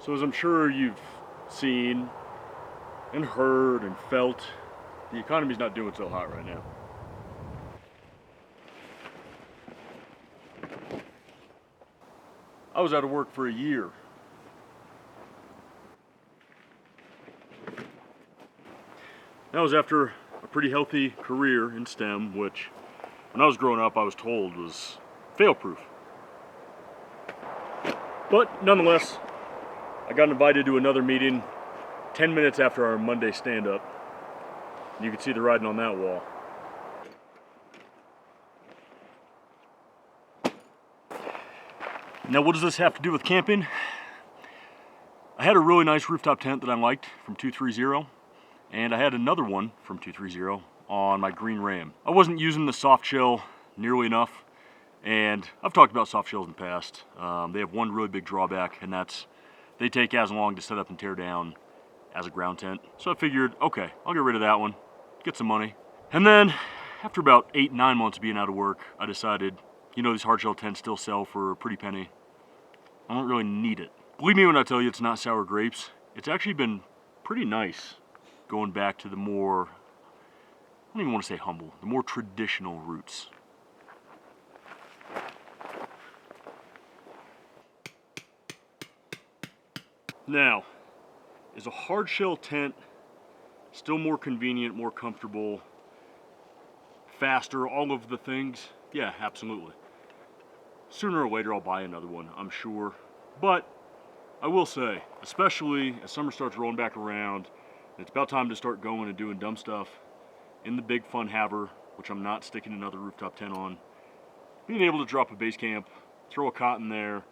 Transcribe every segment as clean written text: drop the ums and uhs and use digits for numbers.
So as I'm sure you've seen and heard and felt, the economy's not doing so hot right now. I was out of work for a year. That was after a pretty healthy career in STEM, which when I was growing up I was told was fail-proof. But nonetheless, I got invited to another meeting 10 minutes after our Monday stand-up. You can see the writing on that wall. Now what does this have to do with camping? I had a really nice rooftop tent that I liked from 230, and I had another one from 230 on my green Ram. I wasn't using the soft shell nearly enough, and I've talked about soft shells in the past. They have one really big drawback, and that's they take as long to set up and tear down as a ground tent. So I figured, okay, I'll get rid of that one, get some money. And then after about 8-9 months of being out of work, I decided, you know, these hard shell tents still sell for a pretty penny. I don't really need it. Believe me when I tell you it's not sour grapes. It's actually been pretty nice going back to the more, I don't even want to say humble, the more traditional roots. Now, is a hard shell tent still more convenient, more comfortable, faster, all of the things? Yeah, absolutely. Sooner or later I'll buy another one, I'm sure. But I will say, especially as summer starts rolling back around, and it's about time to start going and doing dumb stuff in the big fun haver, which I'm not sticking another rooftop tent on, being able to drop a base camp, throw a cot in there,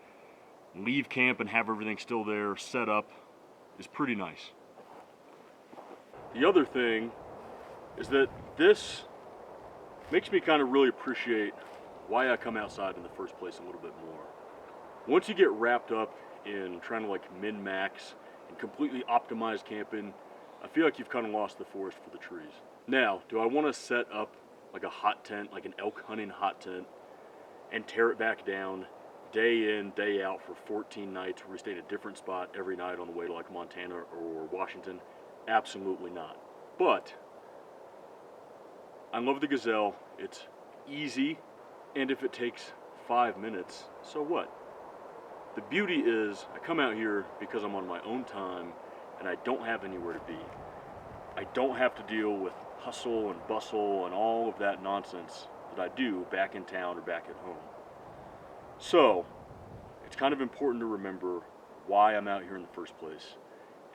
leave camp and have everything still there set up is pretty nice. The other thing is that this makes me kind of really appreciate why I come outside in the first place a little bit more. Once you get wrapped up in trying to like min-max and completely optimize camping, I feel like you've kind of lost the forest for the trees. Now, do I want to set up like a hot tent, like an elk hunting hot tent, and tear it back down day in, day out for 14 nights where we stay at a different spot every night on the way to like Montana or Washington? Absolutely not. But I love the Gazelle. It's easy, and if it takes 5 minutes, so what? The beauty is I come out here because I'm on my own time and I don't have anywhere to be. I don't have to deal with hustle and bustle and all of that nonsense that I do back in town or back at home. So it's kind of important to remember why I'm out here in the first place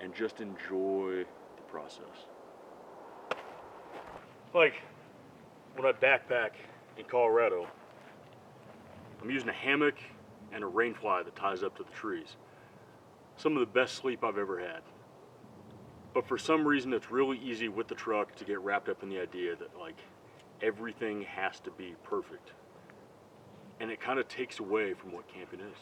and just enjoy the process. Like when I backpack in Colorado, I'm using a hammock and a rain fly that ties up to the trees. Some of the best sleep I've ever had. But for some reason it's really easy with the truck to get wrapped up in the idea that like everything has to be perfect. And it kind of takes away from what camping is.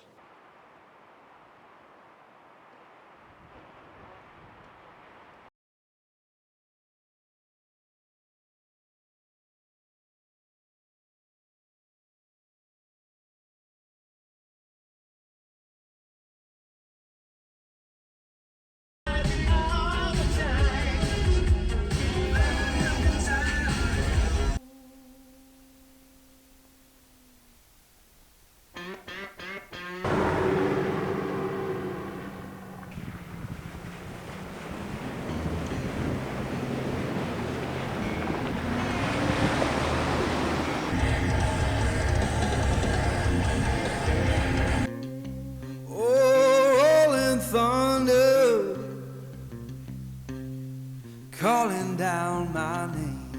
Calling down my name.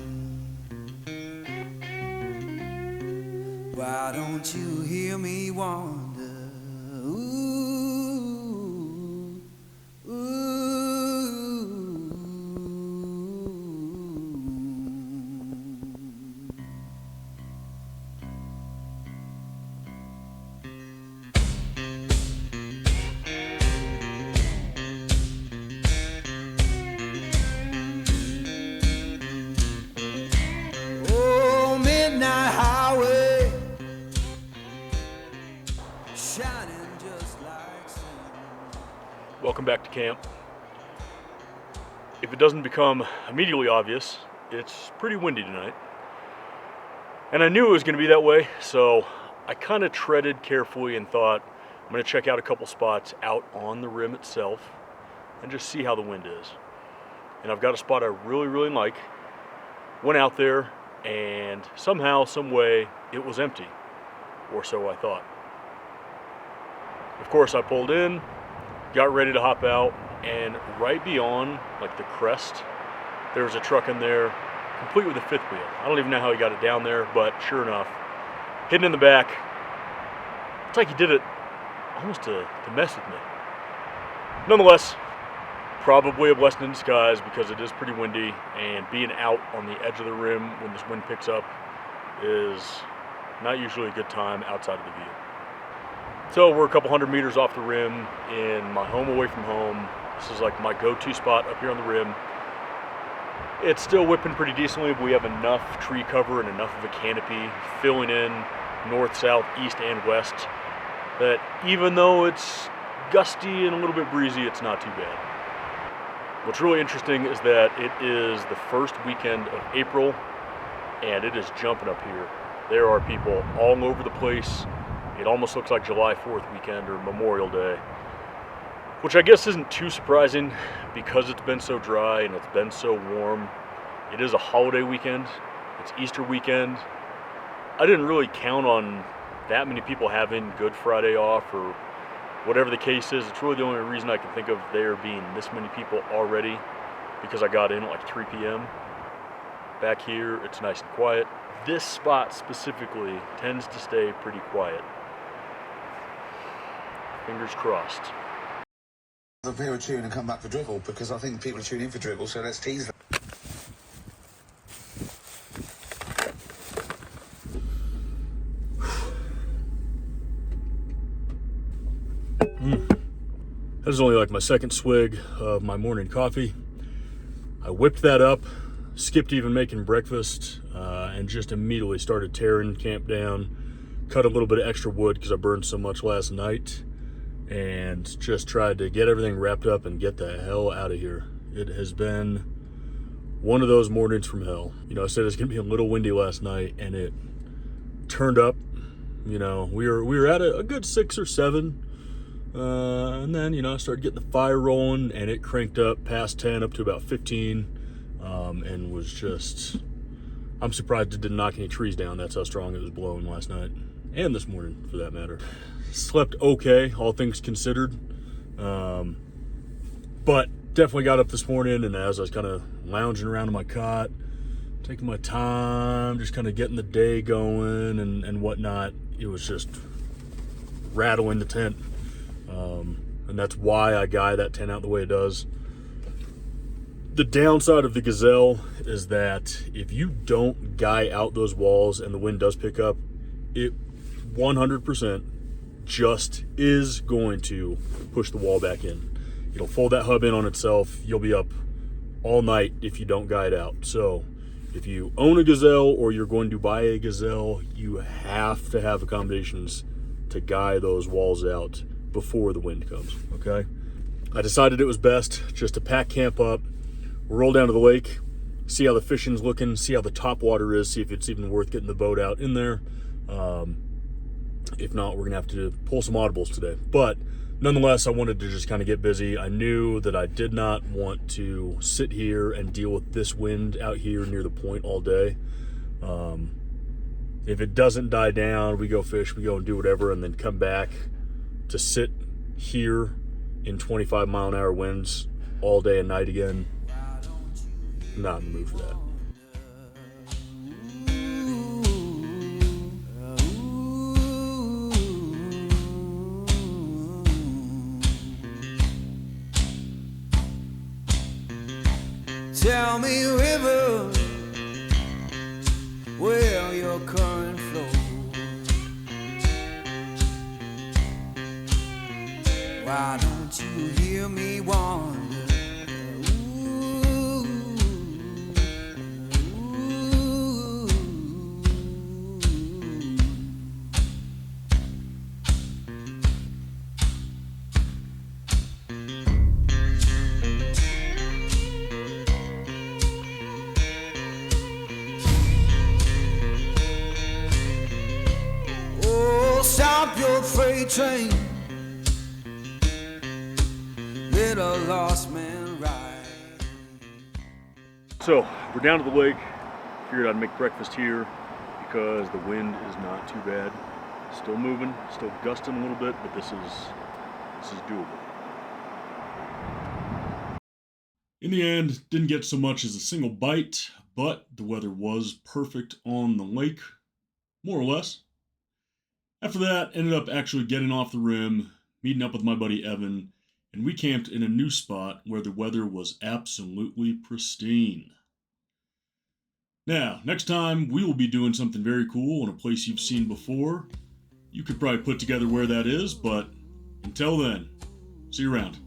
Why don't you hear me wonder? Ooh, ooh. Shining just like sun. Welcome back to camp. If it doesn't become immediately obvious, it's pretty windy tonight. And I knew it was going to be that way, so I kind of treaded carefully and thought, I'm going to check out a couple spots out on the rim itself and just see how the wind is. And I've got a spot I really, really like. Went out there, and somehow, some way, it was empty. Or so I thought. Of course, I pulled in, got ready to hop out, and right beyond, like the crest, there was a truck in there, complete with a fifth wheel. I don't even know how he got it down there, but sure enough, hidden in the back. It's like he did it almost to mess with me. Nonetheless, probably a blessing in disguise because it is pretty windy, and being out on the edge of the rim when this wind picks up is not usually a good time outside of the view. So we're a couple hundred meters off the rim in my home away from home. This is like my go-to spot up here on the rim. It's still whipping pretty decently, but we have enough tree cover and enough of a canopy filling in north, south, east, and west that even though it's gusty and a little bit breezy, it's not too bad. What's really interesting is that it is the first weekend of April, and it is jumping up here. There are people all over the place. It almost looks like July 4th weekend or Memorial Day, which I guess isn't too surprising because it's been so dry and it's been so warm. It is a holiday weekend. It's Easter weekend. I didn't really count on that many people having Good Friday off or whatever the case is. It's really the only reason I can think of there being this many people already because I got in at like 3 p.m. Back here, it's nice and quiet. This spot specifically tends to stay pretty quiet. Fingers crossed. The people tune and come back for dribble because I think people are tuning in for dribble, so let's tease them. That is only like my second swig of my morning coffee. I whipped that up, skipped even making breakfast, and just immediately started tearing camp down. Cut a little bit of extra wood because I burned so much last night, and just tried to get everything wrapped up and get the hell out of here. It has been one of those mornings from hell. You know, I said it's gonna be a little windy last night, and it turned up. You know, we were at a good 6 or 7. And then, you know, I started getting the fire rolling, and it cranked up past 10 up to about 15, and was just, I'm surprised it didn't knock any trees down. That's how strong it was blowing last night, and this morning for that matter. Slept okay, all things considered, but definitely got up this morning, and as I was kind of lounging around in my cot, taking my time, just kind of getting the day going and whatnot, it was just rattling the tent. And that's why I guy that tent out the way it does. The downside of the Gazelle is that if you don't guy out those walls and the wind does pick up, it 100% just is going to push the wall back in. It'll fold that hub in on itself. You'll be up all night if you don't guy it out. So if you own a Gazelle or you're going to buy a Gazelle, you have to have accommodations to guy those walls out before the wind comes, okay? I decided it was best just to pack camp up, roll down to the lake, see how the fishing's looking, see how the top water is, see if it's even worth getting the boat out in there. If not, we're gonna have to pull some audibles today. But nonetheless, I wanted to just kind of get busy. I knew that I did not want to sit here and deal with this wind out here near the point all day. If it doesn't die down, we go fish, we go and do whatever, and then come back to sit here in 25-mile-an-hour winds all day and night again. Not in the mood for that. Tell me, river, where your current flows. Why don't you hear me wander? Ooh, ooh. train, little lost man ride. So we're down to the lake. Figured I'd make breakfast here because the wind is not too bad. Still moving, still gusting a little bit, but this is doable. In the end, didn't get so much as a single bite, but the weather was perfect on the lake, more or less. After that, ended up actually getting off the rim, meeting up with my buddy Evan, and we camped in a new spot where the weather was absolutely pristine. Now, next time we will be doing something very cool in a place you've seen before. You could probably put together where that is, but until then, see you around.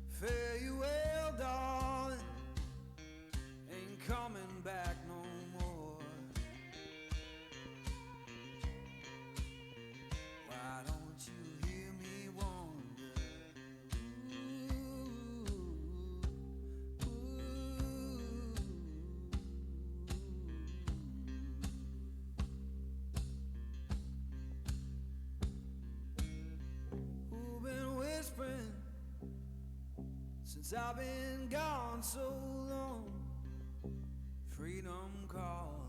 Fare you well, darling, ain't coming back no more. Why don't you hear me wonder? Who been whispering since I've been gone so long? Freedom calls.